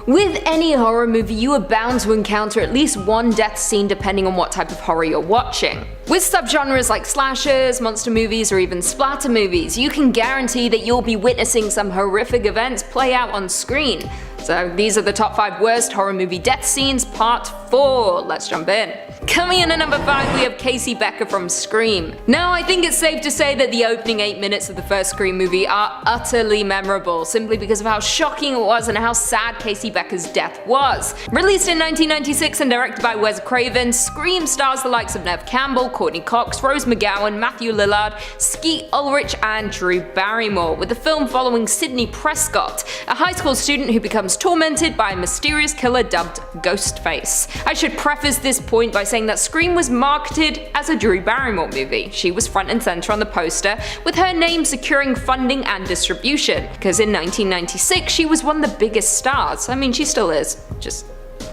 With any horror movie, you are bound to encounter at least one death scene depending on what type of horror you're watching. With subgenres like slashers, monster movies, or even splatter movies, you can guarantee that you'll be witnessing some horrific events play out on screen. So these are the top 5 worst horror movie death scenes, part 4. Let's jump in. Coming in at number 5, we have Casey Becker from Scream. Now, I think it's safe to say that the opening 8 minutes of the first Scream movie are utterly memorable, simply because of how shocking it was and how sad Casey Becker's death was. Released in 1996 and directed by Wes Craven, Scream stars the likes of Neve Campbell, Courtney Cox, Rose McGowan, Matthew Lillard, Skeet Ulrich, and Drew Barrymore, with the film following Sidney Prescott, a high school student who becomes tormented by a mysterious killer dubbed Ghostface. I should preface this point by saying that Scream was marketed as a Drew Barrymore movie. She was front and center on the poster, with her name securing funding and distribution, because in 1996 she was one of the biggest stars. I mean, she still is, just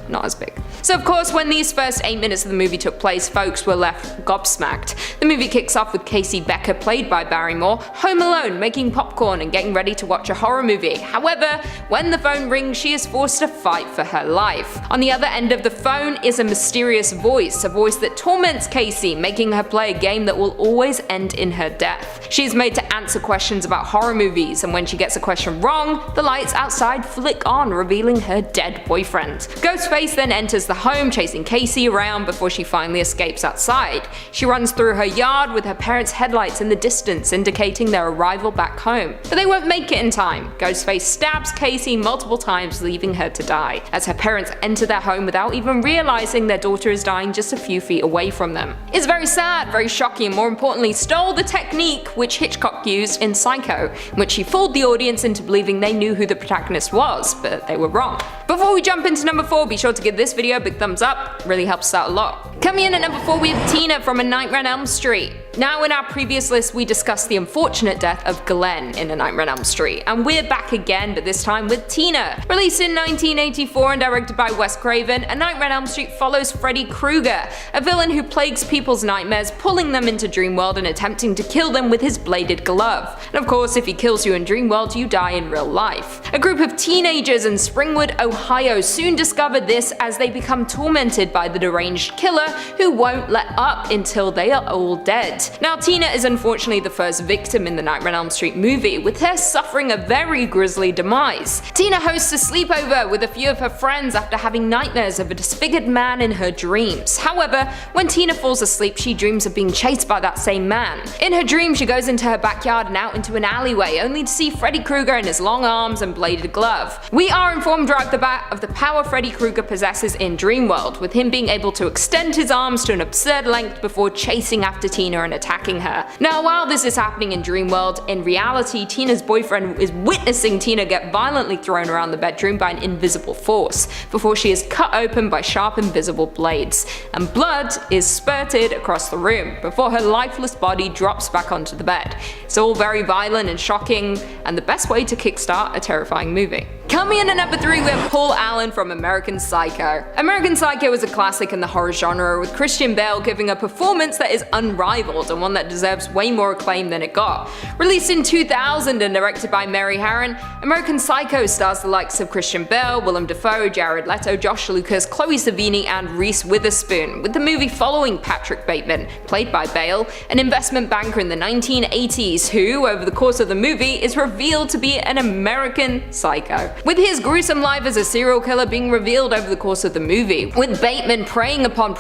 not as big. So of course, when these first 8 minutes of the movie took place, folks were left gobsmacked. The movie kicks off with Casey Becker, played by Barrymore, home alone, making popcorn and getting ready to watch a horror movie. However, when the phone rings, she is forced to fight for her life. On the other end of the phone is a mysterious voice, a voice that torments Casey, making her play a game that will always end in her death. She is made to answer questions about horror movies, and when she gets a question wrong, the lights outside flick on, revealing her dead boyfriend. Ghostface then enters the home, chasing Casey around before she finally escapes outside. She runs through her yard with her parents' headlights in the distance, indicating their arrival back home. But they won't make it in time. Ghostface stabs Casey multiple times, leaving her to die, as her parents enter their home without even realizing their daughter is dying just a few feet away from them. It's very sad, very shocking, and more importantly, stole the technique which Hitchcock used in Psycho, in which he fooled the audience into believing they knew who the protagonist was, but they were wrong. Before we jump into number 4, be sure to give this video a big thumbs up, really helps us out a lot. Coming in at number 4, we have Tina from A Nightmare on Elm Street. Now, in our previous list, we discussed the unfortunate death of Glenn in A Nightmare on Elm Street, and we're back again, but this time with Tina. Released in 1984 and directed by Wes Craven, A Nightmare on Elm Street follows Freddy Krueger, a villain who plagues people's nightmares, pulling them into Dreamworld and attempting to kill them with his bladed glove. And of course, if he kills you in Dreamworld, you die in real life. A group of teenagers in Springwood, Ohio soon discover this as they become tormented by the deranged killer who won't let up until they are all dead. Now, Tina is unfortunately the first victim in the Nightmare on Elm Street movie, with her suffering a very grisly demise. Tina hosts a sleepover with a few of her friends after having nightmares of a disfigured man in her dreams. However, when Tina falls asleep, she dreams of being chased by that same man. In her dream, she goes into her backyard and out into an alleyway, only to see Freddy Krueger in his long arms and bladed glove. We are informed right off the bat of the power Freddy Krueger possesses in Dreamworld, with him being able to extend his arms to an absurd length before chasing after Tina and attacking her. Now, while this is happening in Dreamworld, in reality, Tina's boyfriend is witnessing Tina get violently thrown around the bedroom by an invisible force, before she is cut open by sharp invisible blades, and blood is spurted across the room, before her lifeless body drops back onto the bed. It's all very violent and shocking, and the best way to kickstart a terrifying movie. Coming in at number 3, we have Paul Allen from American Psycho. American Psycho is a classic in the horror genre, with Christian Bale giving a performance that is unrivaled and one that deserves way more acclaim than it got. Released in 2000 and directed by Mary Harron, American Psycho stars the likes of Christian Bale, Willem Dafoe, Jared Leto, Josh Lucas, Chloe Sevigny, and Reese Witherspoon, with the movie following Patrick Bateman, played by Bale, an investment banker in the 1980s who, over the course of the movie, is revealed to be an American Psycho, with his gruesome life as a serial killer being revealed over the course of the movie, with Bateman preying upon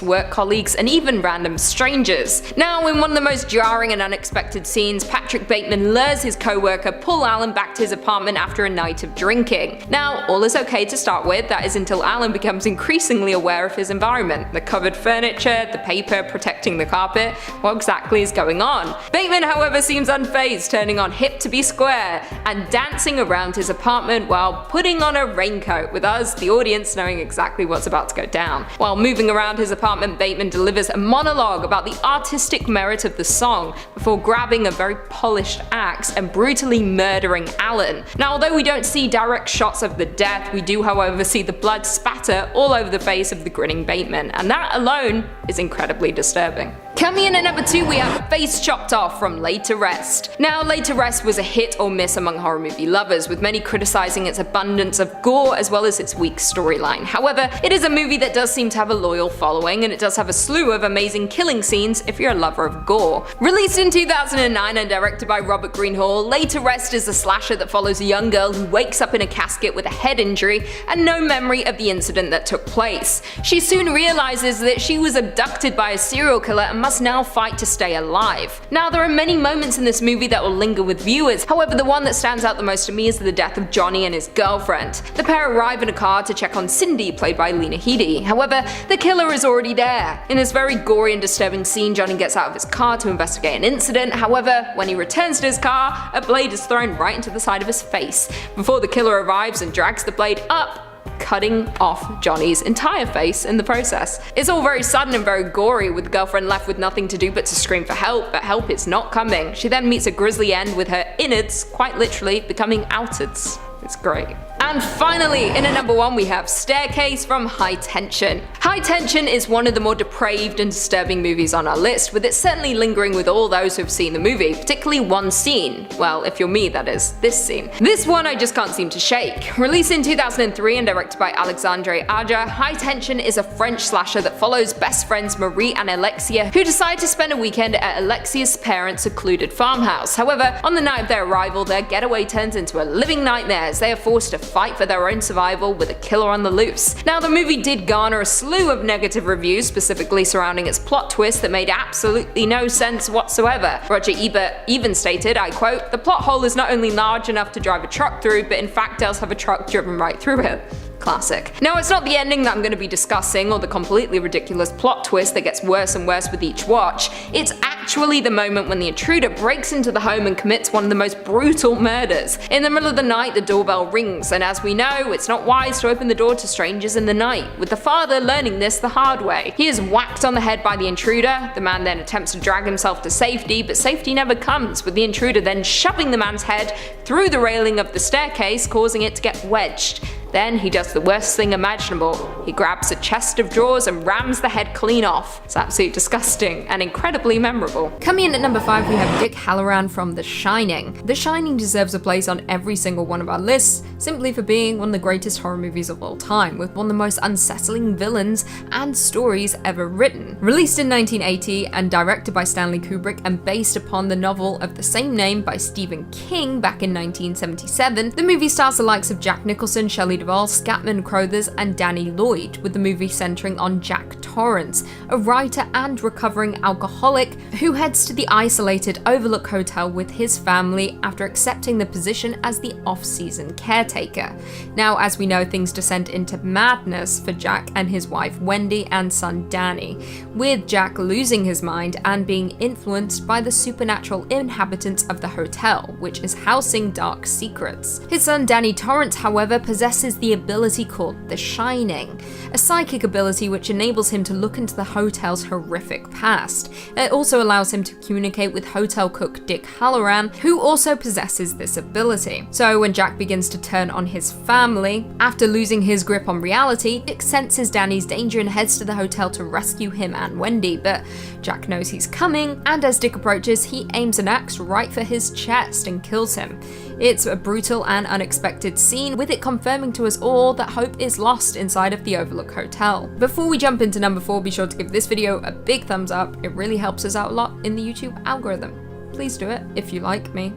work colleagues, and even random strangers. Now, in one of the most jarring and unexpected scenes, Patrick Bateman lures his co-worker Paul Allen back to his apartment after a night of drinking. Now, all is okay to start with, that is until Allen becomes increasingly aware of his environment. The covered furniture, the paper protecting the carpet, what exactly is going on? Bateman, however, seems unfazed, turning on Hip to be Square and dancing around his apartment while putting on a raincoat, with us, the audience, knowing exactly what's about to go down. While moving around his apartment, Bateman delivers a monologue about the artistic merit of the song before grabbing a very polished axe and brutally murdering Allen. Now, although we don't see direct shots of the death, we do however see the blood spatter all over the face of the grinning Bateman, and that alone is incredibly disturbing. Coming in at number 2, we have Face Chopped Off from Laid to Rest. Now, Laid to Rest was a hit or miss among horror movie lovers, with many criticizing its abundance of gore as well as its weak storyline. However, it is a movie that does seem to have a loyal following, and it does have a slew of amazing killing scenes if you're a lover of gore. Released in 2009 and directed by Robert Greenhall, Laid to Rest is a slasher that follows a young girl who wakes up in a casket with a head injury and no memory of the incident that took place. She soon realizes that she was abducted by a serial killer and must now fight to stay alive. Now, there are many moments in this movie that will linger with viewers, however the one that stands out the most to me is the death of Johnny and his girlfriend. The pair arrive in a car to check on Cindy, played by Lena Headey. However, the killer is already there. In this very gory and disturbing scene, Johnny gets out of his car to investigate an incident. However, when he returns to his car, a blade is thrown right into the side of his face, before the killer arrives and drags the blade up, cutting off Johnny's entire face in the process. It's all very sudden and very gory, with the girlfriend left with nothing to do but to scream for help, but help is not coming. She then meets a grisly end with her innards quite literally becoming outards. It's great. And finally, in at number 1, we have Staircase from High Tension. High Tension is one of the more depraved and disturbing movies on our list, with it certainly lingering with all those who have seen the movie, particularly one scene. Well, if you're me, that is, this scene. This one I just can't seem to shake. Released in 2003 and directed by Alexandre Aja, High Tension is a French slasher that follows best friends Marie and Alexia, who decide to spend a weekend at Alexia's parents' secluded farmhouse. However, on the night of their arrival, their getaway turns into a living nightmare as they are forced to fight for their own survival with a killer on the loose. Now, the movie did garner a slew of negative reviews, specifically surrounding its plot twist that made absolutely no sense whatsoever. Roger Ebert even stated, I quote, "The plot hole is not only large enough to drive a truck through, but in fact does have a truck driven right through it." Classic. Now, it's not the ending that I'm going to be discussing or the completely ridiculous plot twist that gets worse and worse with each watch. It's actually the moment when the intruder breaks into the home and commits one of the most brutal murders. In the middle of the night, the doorbell rings, and as we know, it's not wise to open the door to strangers in the night, with the father learning this the hard way. He is whacked on the head by the intruder. The man then attempts to drag himself to safety, but safety never comes, with the intruder then shoving the man's head through the railing of the staircase, causing it to get wedged. Then he does the worst thing imaginable. He grabs a chest of drawers and rams the head clean off. It's absolutely disgusting and incredibly memorable. Coming in at number 5, we have Dick Hallorann from The Shining. The Shining deserves a place on every single one of our lists, simply for being one of the greatest horror movies of all time, with one of the most unsettling villains and stories ever written. Released in 1980 and directed by Stanley Kubrick and based upon the novel of the same name by Stephen King back in 1977, the movie stars the likes of Jack Nicholson, Shelley Duvall, Scatman Crothers, and Danny Lloyd, with the movie centering on Jack Torrance, a writer and recovering alcoholic who heads to the isolated Overlook Hotel with his family after accepting the position as the off-season caretaker. Now, as we know, things descend into madness for Jack and his wife Wendy and son Danny, with Jack losing his mind and being influenced by the supernatural inhabitants of the hotel, which is housing dark secrets. His son Danny Torrance, however, possesses the ability called The Shining, a psychic ability which enables him to look into the hotel's horrific past. It also allows him to communicate with hotel cook Dick Hallorann, who also possesses this ability. So when Jack begins to turn on his family, after losing his grip on reality, Dick senses Danny's danger and heads to the hotel to rescue him and Wendy, but Jack knows he's coming, and as Dick approaches, he aims an axe right for his chest and kills him. It's a brutal and unexpected scene, with it confirming to us all that hope is lost inside of the Overlook Hotel. Before we jump into number 4, be sure to give this video a big thumbs up. It really helps us out a lot in the YouTube algorithm. Please do it if you like me.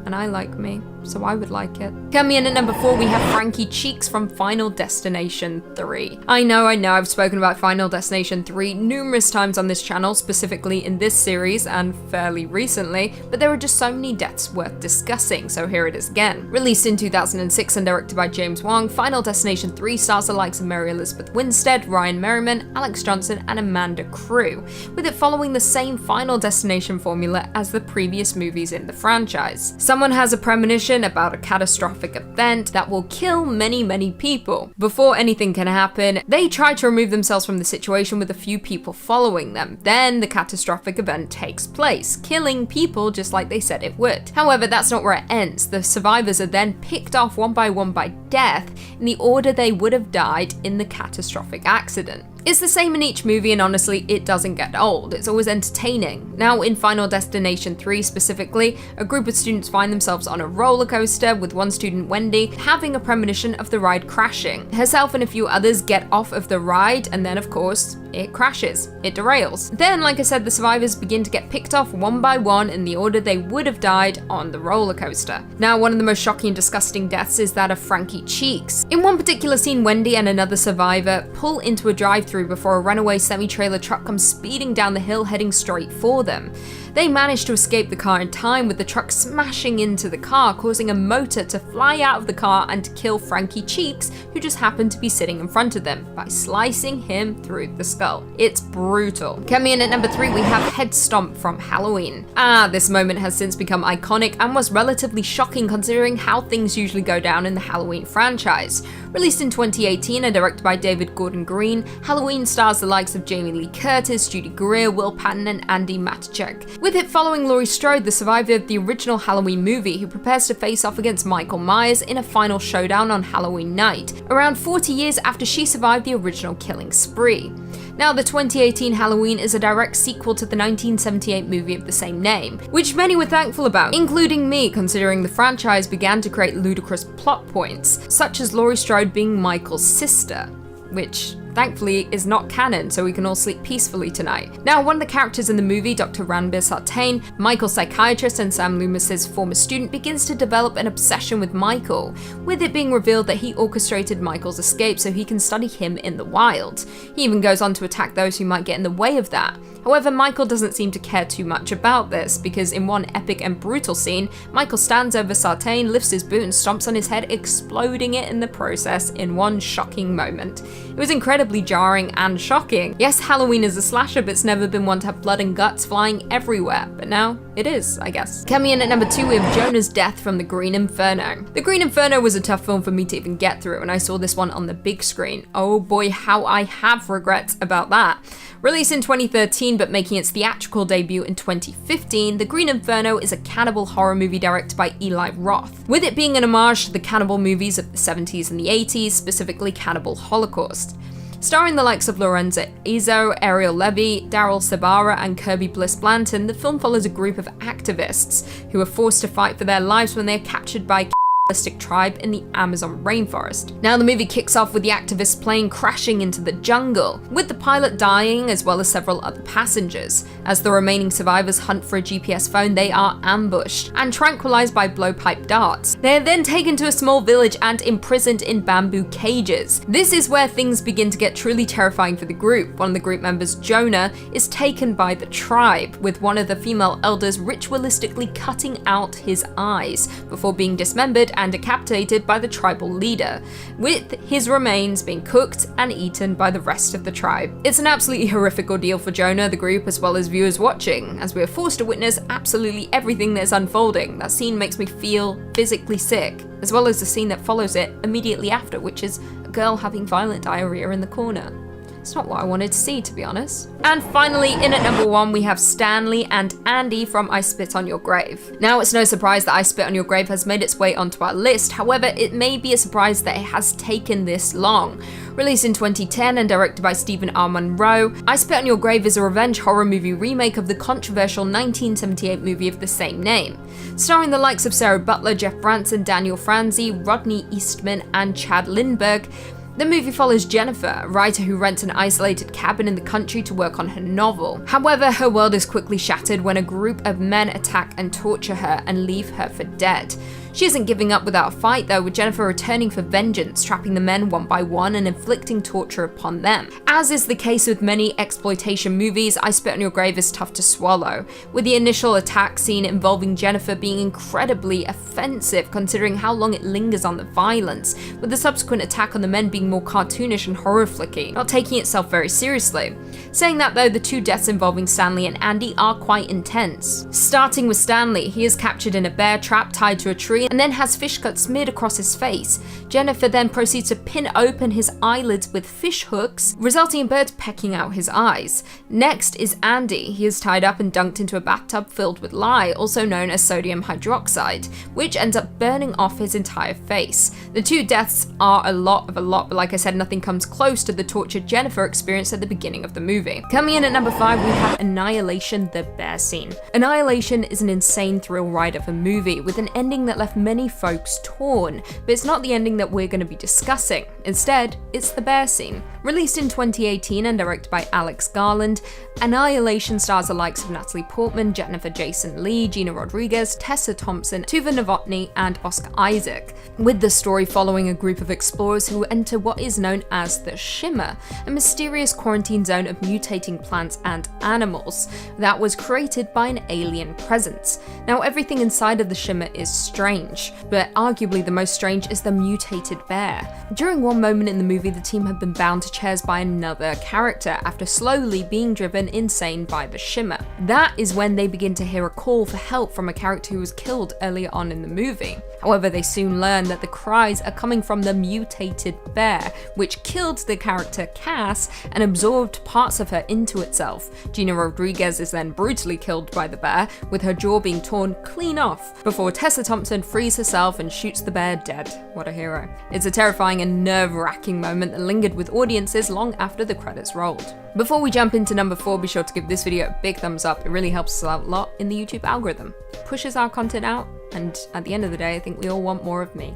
And I like me, so I would like it. Coming in at number 4, we have Frankie Cheeks from Final Destination 3. I know, I've spoken about Final Destination 3 numerous times on this channel, specifically in this series and fairly recently, but there are just so many deaths worth discussing, so here it is again. Released in 2006 and directed by James Wong, Final Destination 3 stars the likes of Mary Elizabeth Winstead, Ryan Merriman, Alex Johnson, and Amanda Crew, with it following the same Final Destination formula as the previous movies in the franchise. Someone has a premonition about a catastrophic event that will kill many people. Before anything can happen, they try to remove themselves from the situation with a few people following them. Then the catastrophic event takes place, killing people just like they said it would. However, that's not where it ends. The survivors are then picked off one by death in the order they would have died in the catastrophic accident. It's the same in each movie, and honestly, it doesn't get old. It's always entertaining. Now, in Final Destination 3 specifically, a group of students find themselves on a roller coaster, with one student, Wendy, having a premonition of the ride crashing. Herself and a few others get off of the ride, and then of course, it crashes. It derails. Then, like I said, the survivors begin to get picked off one by one in the order they would have died on the roller coaster. Now, one of the most shocking and disgusting deaths is that of Frankie Cheeks. In one particular scene, Wendy and another survivor pull into a drive-thru before a runaway semi-trailer truck comes speeding down the hill heading straight for them. They manage to escape the car in time, with the truck smashing into the car, causing a motor to fly out of the car and to kill Frankie Cheeks, who just happened to be sitting in front of them, by slicing him through the skull. It's brutal. Coming in at number 3, we have Head Stomp from Halloween. This moment has since become iconic and was relatively shocking considering how things usually go down in the Halloween franchise. Released in 2018 and directed by David Gordon Green, Halloween stars the likes of Jamie Lee Curtis, Judy Greer, Will Patton, and Andy Matichak. With it following Laurie Strode, the survivor of the original Halloween movie, who prepares to face off against Michael Myers in a final showdown on Halloween night, around 40 years after she survived the original killing spree. Now, the 2018 Halloween is a direct sequel to the 1978 movie of the same name, which many were thankful about, including me, considering the franchise began to create ludicrous plot points, such as Laurie Strode being Michael's sister, which thankfully is not canon, so we can all sleep peacefully tonight. Now, one of the characters in the movie, Dr. Ranbir Sartain, Michael's psychiatrist and Sam Loomis's former student, begins to develop an obsession with Michael, with it being revealed that he orchestrated Michael's escape so he can study him in the wild. He even goes on to attack those who might get in the way of that. However, Michael doesn't seem to care too much about this, because in one epic and brutal scene, Michael stands over Sartain, lifts his boot and stomps on his head, exploding it in the process in one shocking moment. It was incredibly jarring and shocking. Yes, Halloween is a slasher, but it's never been one to have blood and guts flying everywhere, but now it is, I guess. Coming in at number 2, we have Jonah's death from the Green Inferno. The Green Inferno was a tough film for me to even get through, and I saw this one on the big screen. Oh boy, how I have regrets about that. Released in 2013 but making its theatrical debut in 2015, The Green Inferno is a cannibal horror movie directed by Eli Roth, with it being an homage to the cannibal movies of the 70s and the 80s, specifically Cannibal Holocaust. Starring the likes of Lorenza Izzo, Ariel Levy, Daryl Sabara, and Kirby Bliss Blanton, the film follows a group of activists who are forced to fight for their lives when they are captured by tribe in the Amazon rainforest. Now, the movie kicks off with the activist plane crashing into the jungle, with the pilot dying as well as several other passengers. As the remaining survivors hunt for a GPS phone, they are ambushed and tranquilized by blowpipe darts. They are then taken to a small village and imprisoned in bamboo cages. This is where things begin to get truly terrifying for the group. One of the group members, Jonah, is taken by the tribe, with one of the female elders ritualistically cutting out his eyes before being dismembered and decapitated by the tribal leader, with his remains being cooked and eaten by the rest of the tribe. It's an absolutely horrific ordeal for Jonah, the group, as well as viewers watching, as we are forced to witness absolutely everything that's unfolding. That scene makes me feel physically sick, as well as the scene that follows it immediately after, which is a girl having violent diarrhea in the corner. It's not what I wanted to see, to be honest. And finally, in at number 1, we have Stanley and Andy from I Spit on Your Grave. Now, it's no surprise that I Spit on Your Grave has made its way onto our list. However, it may be a surprise that it has taken this long. Released in 2010 and directed by Stephen R. Monroe, I Spit on Your Grave is a revenge horror movie remake of the controversial 1978 movie of the same name. Starring the likes of Sarah Butler, Jeff Branson, Daniel Franzi, Rodney Eastman, and Chad Lindbergh. The movie follows Jennifer, a writer who rents an isolated cabin in the country to work on her novel. However, her world is quickly shattered when a group of men attack and torture her and leave her for dead. She isn't giving up without a fight though, with Jennifer returning for vengeance, trapping the men one by one and inflicting torture upon them. As is the case with many exploitation movies, I Spit on Your Grave is tough to swallow, with the initial attack scene involving Jennifer being incredibly offensive considering how long it lingers on the violence, with the subsequent attack on the men being more cartoonish and horror-flicky, not taking itself very seriously. Saying that though, the two deaths involving Stanley and Andy are quite intense. Starting with Stanley, he is captured in a bear trap tied to a tree and then has fish cuts smeared across his face. Jennifer then proceeds to pin open his eyelids with fish hooks, resulting in birds pecking out his eyes. Next is Andy. He is tied up and dunked into a bathtub filled with lye, also known as sodium hydroxide, which ends up burning off his entire face. The two deaths are a lot, but like I said, nothing comes close to the torture Jennifer experienced at the beginning of the movie. Coming in at number 5, we have Annihilation, the bear scene. Annihilation is an insane thrill ride of a movie with an ending that left many folks torn, but it's not the ending that we're going to be discussing. Instead, it's the bear scene. Released in 2018 and directed by Alex Garland, Annihilation stars the likes of Natalie Portman, Jennifer Jason Leigh, Gina Rodriguez, Tessa Thompson, Tuva Novotny, and Oscar Isaac, with the story following a group of explorers who enter what is known as the Shimmer, a mysterious quarantine zone of mutating plants and animals that was created by an alien presence. Now, everything inside of the Shimmer is strange, but arguably the most strange is the mutated bear. During one moment in the movie, the team had been bound to chairs by another character after slowly being driven insane by the Shimmer. That is when they begin to hear a call for help from a character who was killed earlier on in the movie. However, they soon learn that the cries are coming from the mutated bear, which killed the character Cass and absorbed parts of her into itself. Gina Rodriguez is then brutally killed by the bear, with her jaw being torn clean off, before Tessa Thompson frees herself and shoots the bear dead. What a hero. It's a terrifying and nerve-wracking moment that lingered with audiences long after the credits rolled. Before we jump into number 4, be sure to give this video a big thumbs up. It really helps us out a lot in the YouTube algorithm. Pushes our content out, and at the end of the day, I think we all want more of me.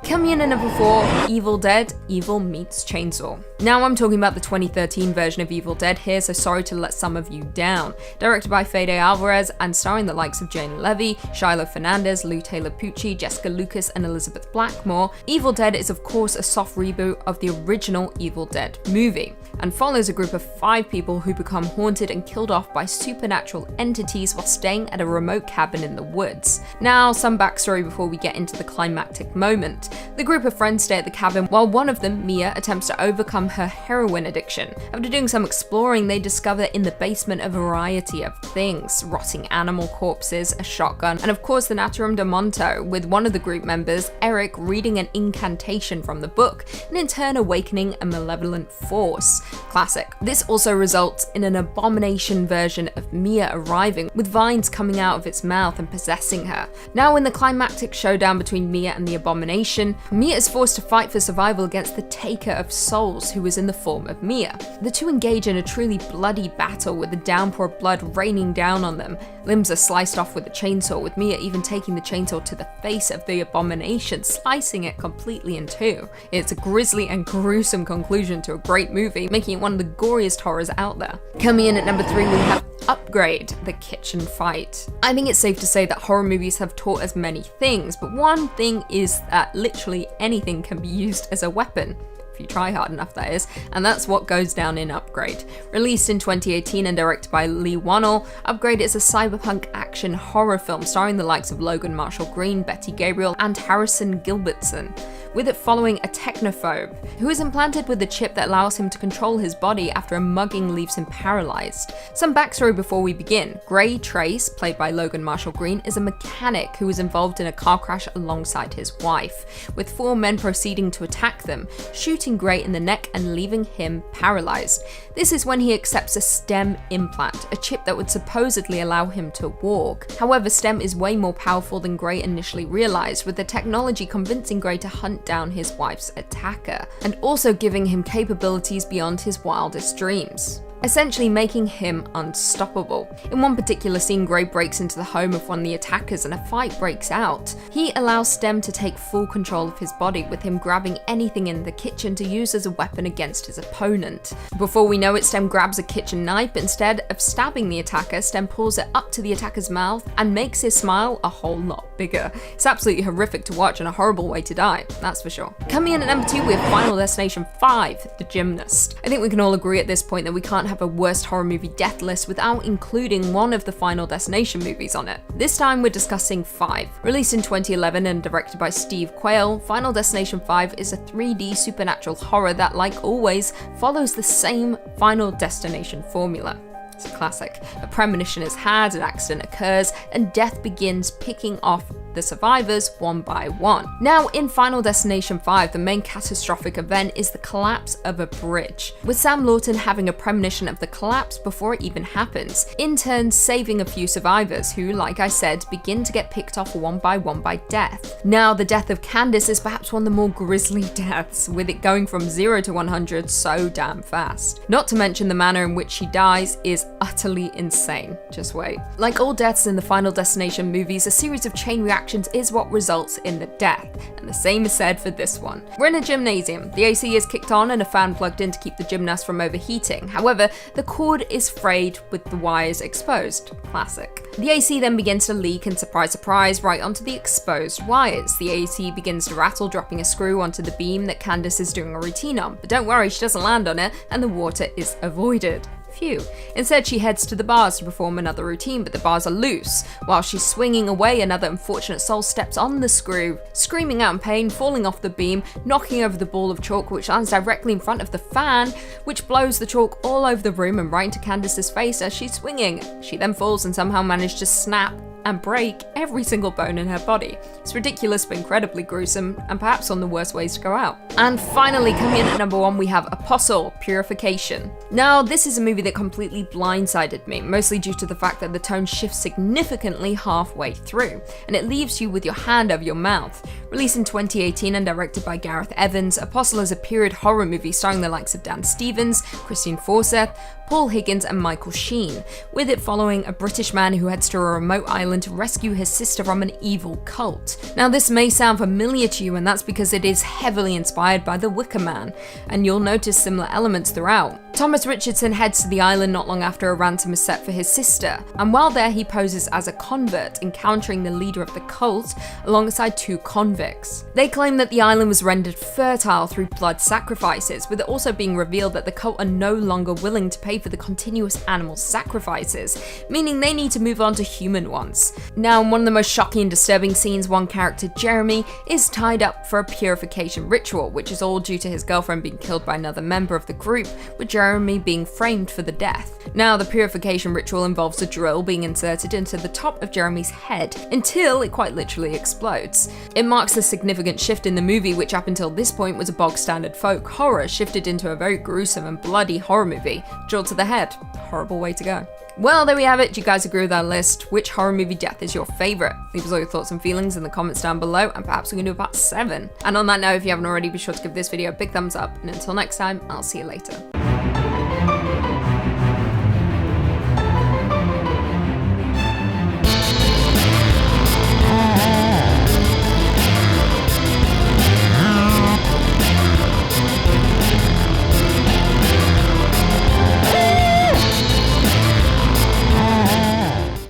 Coming in at number 4, Evil Dead, Evil Meets Chainsaw. Now I'm talking about the 2013 version of Evil Dead here, so sorry to let some of you down. Directed by Fede Alvarez and starring the likes of Jane Levy, Shiloh Fernandez, Lou Taylor Pucci, Jessica Lucas, and Elizabeth Blackmore, Evil Dead is of course a soft reboot of the original Evil Dead movie, and follows a group of 5 people who become haunted and killed off by supernatural entities while staying at a remote cabin in the woods. Now, some backstory before we get into the climactic moment. The group of friends stay at the cabin while one of them, Mia, attempts to overcome her heroin addiction. After doing some exploring, they discover in the basement a variety of things: rotting animal corpses, a shotgun, and of course the Naturum de Monto, with one of the group members, Eric, reading an incantation from the book, and in turn awakening a malevolent force. Classic. This also results in an abomination version of Mia arriving, with vines coming out of its mouth and possessing her. Now, in the climactic showdown between Mia and the abomination, Mia is forced to fight for survival against the Taker of Souls, who is in the form of Mia. The two engage in a truly bloody battle, with a downpour of blood raining down on them. Limbs are sliced off with a chainsaw, with Mia even taking the chainsaw to the face of the abomination, slicing it completely in two. It's a grisly and gruesome conclusion to a great movie, making it one of the goriest horrors out there. Coming in at number 3, we have Upgrade, the kitchen fight. I think it's safe to say that horror movies have taught us many things, but one thing is that literally anything can be used as a weapon. If you try hard enough, that is, and that's what goes down in Upgrade. Released in 2018 and directed by Lee Wannell, Upgrade is a cyberpunk action horror film starring the likes of Logan Marshall Green, Betty Gabriel, and Harrison Gilbertson, with it following a technophobe who is implanted with a chip that allows him to control his body after a mugging leaves him paralyzed. Some backstory before we begin. Gray Trace, played by Logan Marshall Green, is a mechanic who was involved in a car crash alongside his wife, with 4 men proceeding to attack them, shooting Gray in the neck and leaving him paralyzed. This is when he accepts a STEM implant, a chip that would supposedly allow him to walk. However, STEM is way more powerful than Gray initially realized, with the technology convincing Gray to hunt down his wife's attacker, and also giving him capabilities beyond his wildest dreams, essentially making him unstoppable. In one particular scene, Gray breaks into the home of one of the attackers and a fight breaks out. He allows STEM to take full control of his body, with him grabbing anything in the kitchen to use as a weapon against his opponent. Before we know it, STEM grabs a kitchen knife. Instead of stabbing the attacker, STEM pulls it up to the attacker's mouth and makes his smile a whole lot bigger. It's absolutely horrific to watch and a horrible way to die, that's for sure. Coming in at number 2, we have Final Destination 5, The Gymnast. I think we can all agree at this point that we can't have a worst horror movie death list without including one of the Final Destination movies on it. This time we're discussing 5. Released in 2011 and directed by Steve Quayle, Final Destination 5 is a 3D supernatural horror that, like always, follows the same Final Destination formula. It's a classic. A premonition is had, an accident occurs, and death begins picking off the survivors one by one. Now, in Final Destination 5, the main catastrophic event is the collapse of a bridge, with Sam Lawton having a premonition of the collapse before it even happens, in turn saving a few survivors who, like I said, begin to get picked off one by death. Now, the death of Candace is perhaps one of the more grisly deaths, with it going from 0 to 100 so damn fast. Not to mention the manner in which she dies is utterly insane. Just wait. Like all deaths in the Final Destination movies, a series of chain reactions is what results in the death, and the same is said for this one. We're in a gymnasium. The AC is kicked on and a fan plugged in to keep the gymnast from overheating. However, the cord is frayed with the wires exposed. Classic. The AC then begins to leak and surprise surprise right onto the exposed wires. The AC begins to rattle, dropping a screw onto the beam that Candace is doing a routine on, but don't worry, she doesn't land on it and the water is avoided. Phew. Instead, she heads to the bars to perform another routine, but the bars are loose. While she's swinging away, another unfortunate soul steps on the screw, screaming out in pain, falling off the beam, knocking over the ball of chalk which lands directly in front of the fan, which blows the chalk all over the room and right into Candace's face as she's swinging. She then falls and somehow manages to snap and break every single bone in her body. It's ridiculous but incredibly gruesome, and perhaps one of the worst ways to go out. And finally, coming in at number 1, we have Apostle: Purification. Now, this is a movie that completely blindsided me, mostly due to the fact that the tone shifts significantly halfway through, and it leaves you with your hand over your mouth. Released in 2018 and directed by Gareth Evans, Apostle is a period horror movie starring the likes of Dan Stevens, Christine Forsyth, Paul Higgins and Michael Sheen, with it following a British man who heads to a remote island to rescue his sister from an evil cult. Now, this may sound familiar to you, and that's because it is heavily inspired by The Wicker Man, and you'll notice similar elements throughout. Thomas Richardson heads to the island not long after a ransom is set for his sister, and while there he poses as a convert, encountering the leader of the cult alongside 2 convicts. They claim that the island was rendered fertile through blood sacrifices, with it also being revealed that the cult are no longer willing to pay for the continuous animal sacrifices, meaning they need to move on to human ones. Now, in one of the most shocking and disturbing scenes, one character, Jeremy, is tied up for a purification ritual, which is all due to his girlfriend being killed by another member of the group, with Jeremy being framed for the death. Now, the purification ritual involves a drill being inserted into the top of Jeremy's head until it quite literally explodes. It marks a significant shift in the movie, which up until this point was a bog standard folk horror, shifted into a very gruesome and bloody horror movie. Drill to the head. Horrible way to go. Well, there we have it. Do you guys agree with our list? Which horror movie death is your favourite? Leave us all your thoughts and feelings in the comments down below, and perhaps we can do about 7. And on that note, if you haven't already, be sure to give this video a big thumbs up, and until next time, I'll see you later.